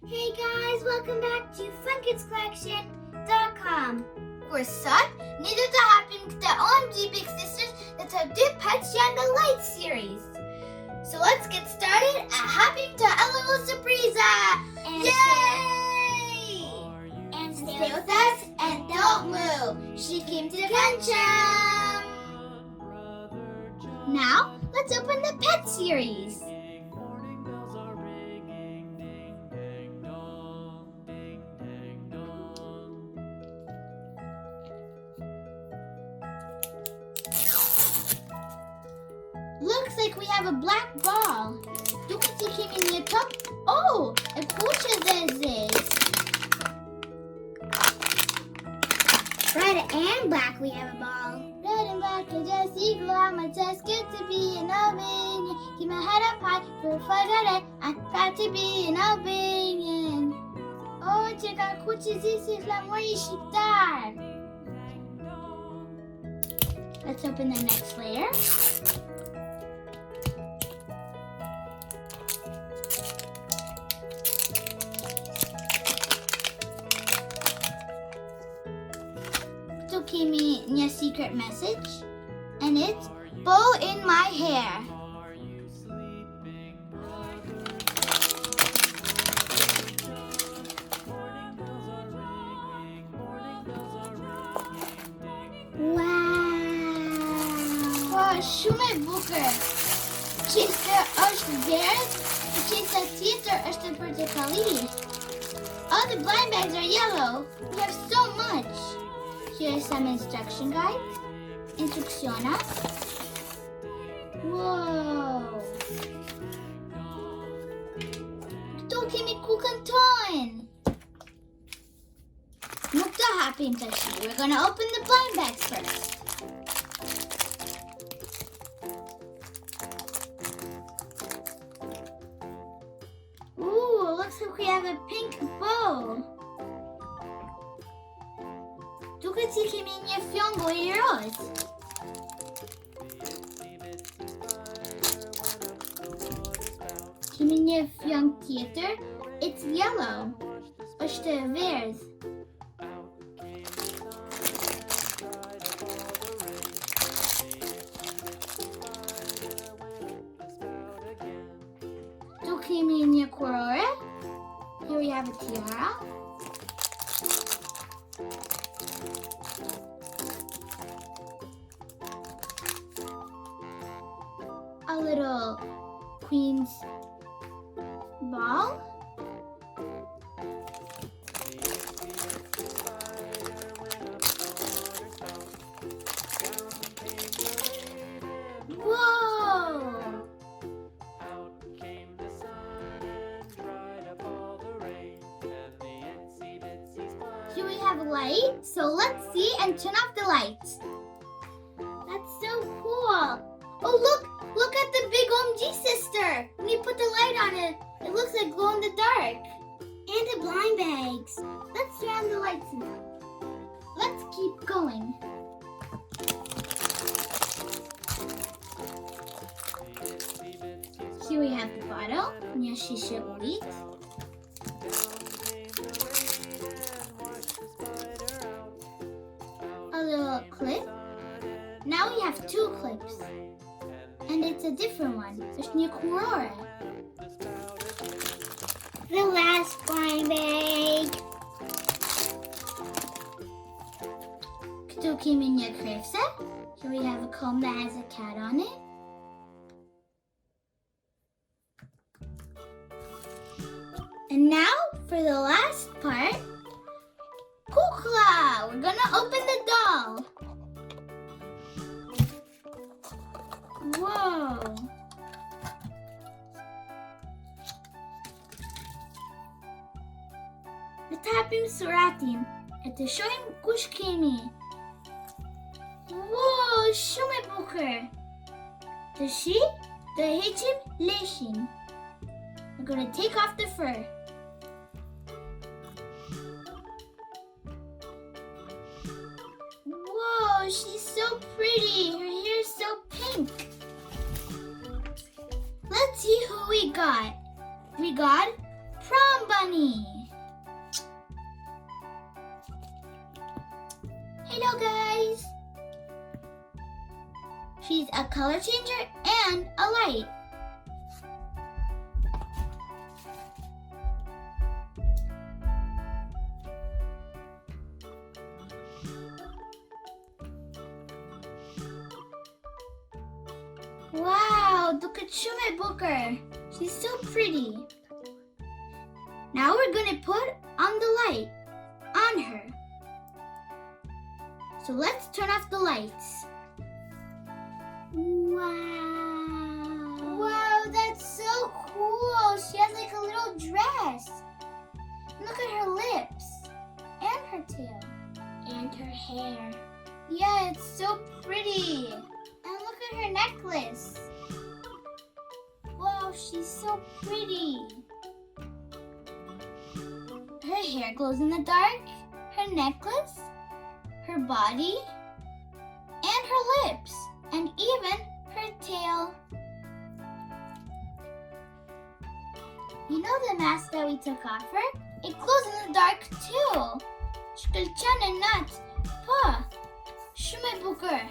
Hey guys, welcome back to funkidscollection.com. We're sad, neither the hapim the OMG Big Sisters that have dip Pershtatshem the Light series. So let's get started at hapim to LOL surpriza. Yay! And Stay with us and don't move. She came to the Pershtatshem. Now let's open the pet series. Looks like we have a black ball. Du kan se Kemi in the top. Oh, a kete. red and black, we have a ball. Red and black, I just eagle on my chest. Good to be an Albanian. Keep my head up high for a flag. I'm proud to be an Albanian. Oh, check out kukullat. This is la morishitar. Let's open the next layer. Kemi a secret message, and it's bow in my hair. Wow! Oh, shume bukur. Qeset eshte verd, qeset eshte për të kalli. All the blind bags are yellow. We have so much. Here's some instruction guides. Instrucciones. Whoa! Ito Kemi kukullat. Look the hapim tashi. We're gonna open the blind bags first. Ooh, looks like we have a pink bow. Du kan se Kemi një fjongo I roz. Kemi një fjong tjetër. It's yellow. Eshte verd. Du kemi një kurore. Here we have a tiara. A little queen's ball. Whoa! Here we have a light, so let's see and turn off the lights. That's so cool. Oh look! Look at the big OMG sister. When you put the light on it, it looks like glow in the dark. And the blind bags. Let's turn on the lights now. Let's keep going. Here we have the bottle. A little clip. Now we have two clips. And it's a different one. There's new kurore. The last blind bag. Ito Kemi in kete. Here we have a comb that has a cat on it. And now for the last part. Kukullat. We're gonna open the doll. Whoa! Hapim suratim. Ito showing kush Kemi. Whoa! Shume bukur. The she, the hechim, leshin. We're gonna take off the fur. Whoa! She's so pretty. Her hair is so pink. Let's see who we got. We got Pramba. bunny. Hello guys. She's a color changer and a light. Wow, look at Shume Booker. She's so pretty. Now we're gonna put on the light on her. So let's turn off the lights. Wow. Wow, that's so cool. She has like a little dress. Look at her lips and her tail. And her hair. Yeah, it's so pretty. And look at her necklace. Wow, she's so pretty. Her hair glows in the dark, her necklace, her body, and her lips, and even her tail. You know the mask that we took off her? It glows in the dark too. Shkulchana nat. Pa. Shume Booker.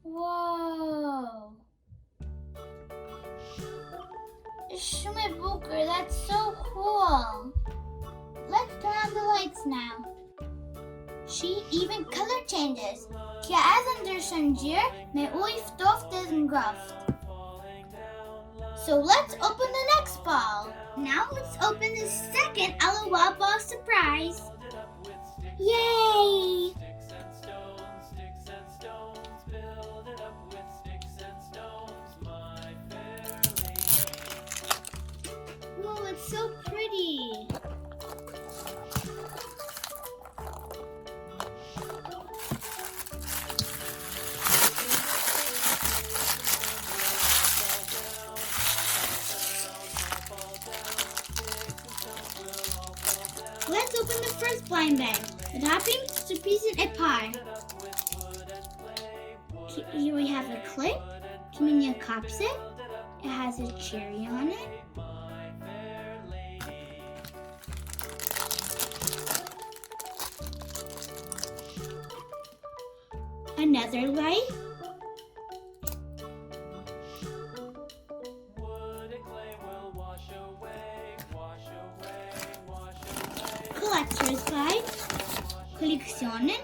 Whoa. Shume Booker, that's so cool. Let's turn on the lights now. She even color changes. So let's open the next ball. Now let's open the second LOL ball surprise. Yay! Whoa, it's so pretty. Let's open the first blind bag. The hapim, surpriza, and pie. Here we have a clip. Kemi kete. It has a cherry on it. Another light. Collector's guide. Kollektionen.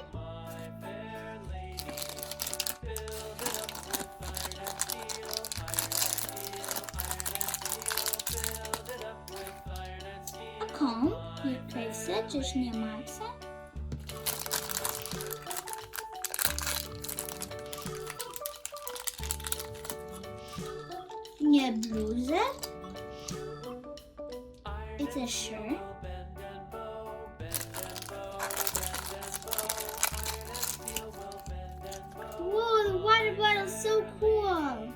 A comb. Qeset, just Nie bluzę. It's a shirt. Whoa, the water bottle's so cool.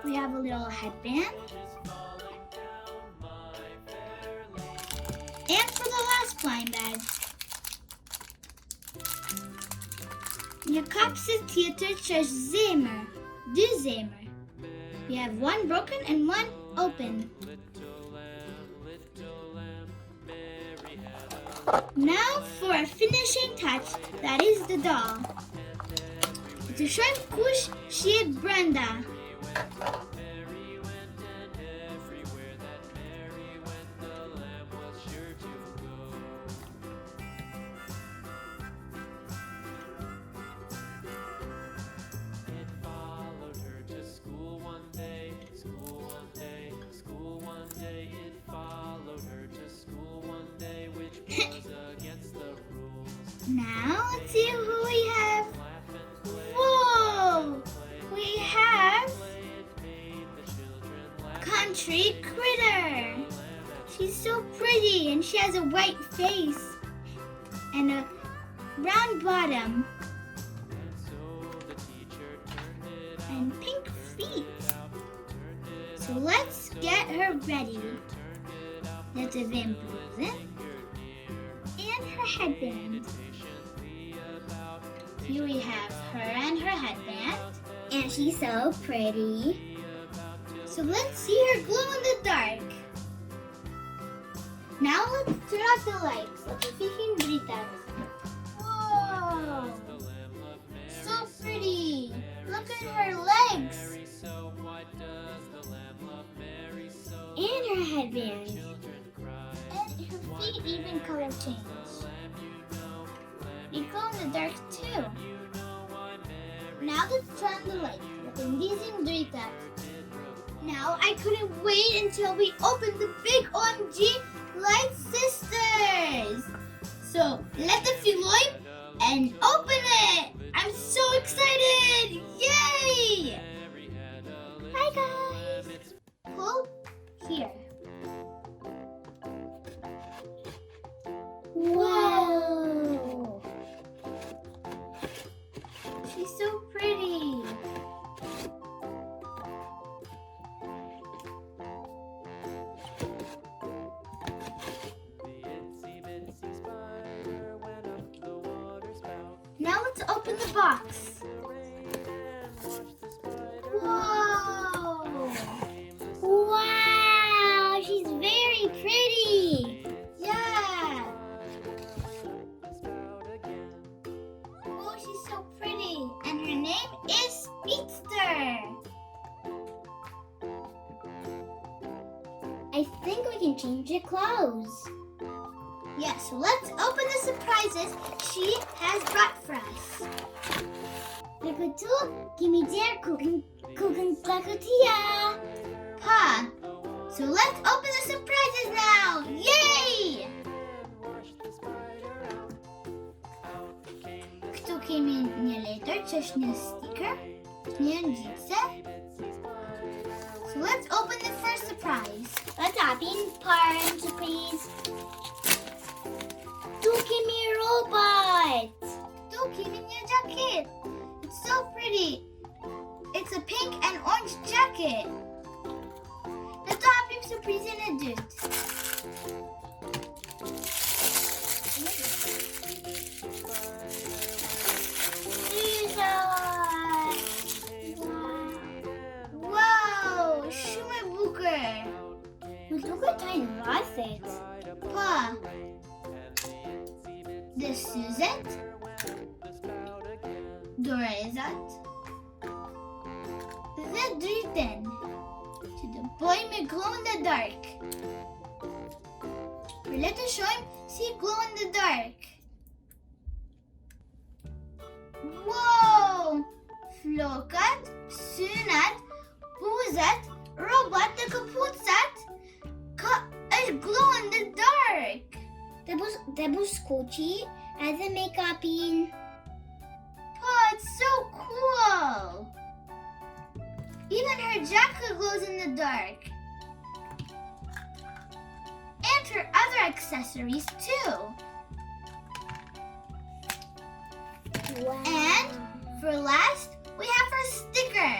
We have a little headband. And for the last blind bag. Je kapsiteter zes zemer. Du zemer. We have one broken and one open. Now for a finishing touch, that is the doll. It's a shrimp kush sheet Brenda. Now let's see who we have. Whoa! We have Country Critter. She's so pretty and she has a white face and a brown bottom and pink feet. So let's get her ready. Let's bluse and her headband. Here we have her and her headband. And she's so pretty. So let's see her glow in the dark. Now let's turn off the lights. Let's see Sigurt. Whoa! So pretty. Look at her legs. And her headband. And her feet even color change. They glow in the dark too. Now let's turn on the light. With amazing Sigurt. Now I couldn't wait until we opened the big OMG Lights sisters. So let the Femije and open it. I'm so excited! Yay! Hi guys. Pull here. Whoa! She's so pretty. Now let's open the box. Whoa! Wow! She's very pretty. Yeah. Oh, she's so pretty. And her name is Speedster. I think we can change her clothes. Yeah, so let's open the surprises she has brought for us. Kemi Pa. So let's open the surprises now. Yay! Kto Kemi letter, czeszny sticker, ndjekim. So let's open the first surprise. Let's hapim part surprise. Kemi robot. Kemi jacket. It's so pretty. It's a pink and orange jacket. Let's hapim surprise in a dude. Wow, shume. Look at tiny rockets. Pa. The keset, the reja, the dritten, to the boy may glow in the dark. Let us show him see glow in the dark. Whoa! Flokat, sunat, kuzet, robot, the keputset, glow in the dark. The bashku as a makeup in. Oh, it's so cool! Even her jacket glows in the dark. And her other accessories too. Wow. And for last, we have her sticker.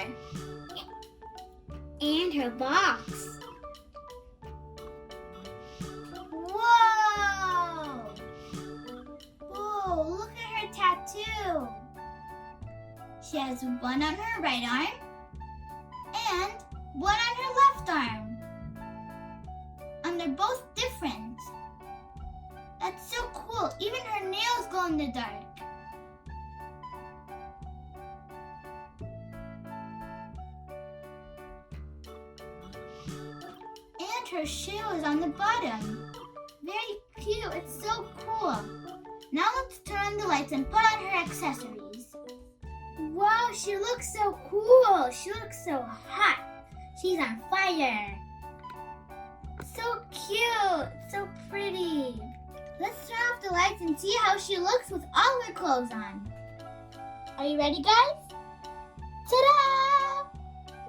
And her box. Look at her tattoo. She has one on her right arm and one on her left arm. And they're both different. That's so cool. Even her nails glow in the dark. And her shoe is on the bottom. Very cute. It's so cool. Now let's turn on the lights and put on her accessories. Wow, she looks so cool. She looks so hot. She's on fire. So cute. So pretty. Let's turn off the lights and see how she looks with all her clothes on. Are you ready, guys? Ta-da!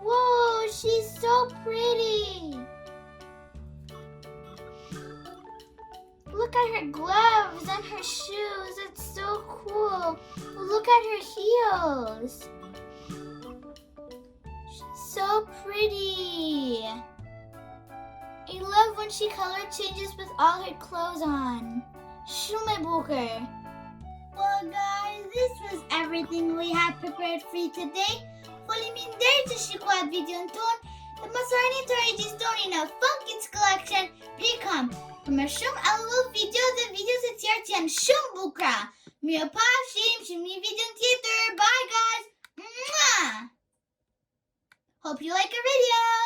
Whoa, she's so pretty. Look at her gloves and her shoes. It's so cool. Look at her heels. She's so pretty. I love when she color changes with all her clothes on. Shume. Well, guys, this was everything we had prepared for you today for deri të shikuat videon ton dhe mos harroni të regjistorni në Funkit's Collection .com për më shumë LOL video dhe video të tjerë që janë shumë bukra. Mirupafshim në një video tjetër. Bye guys. Mwah! Hope you like our video.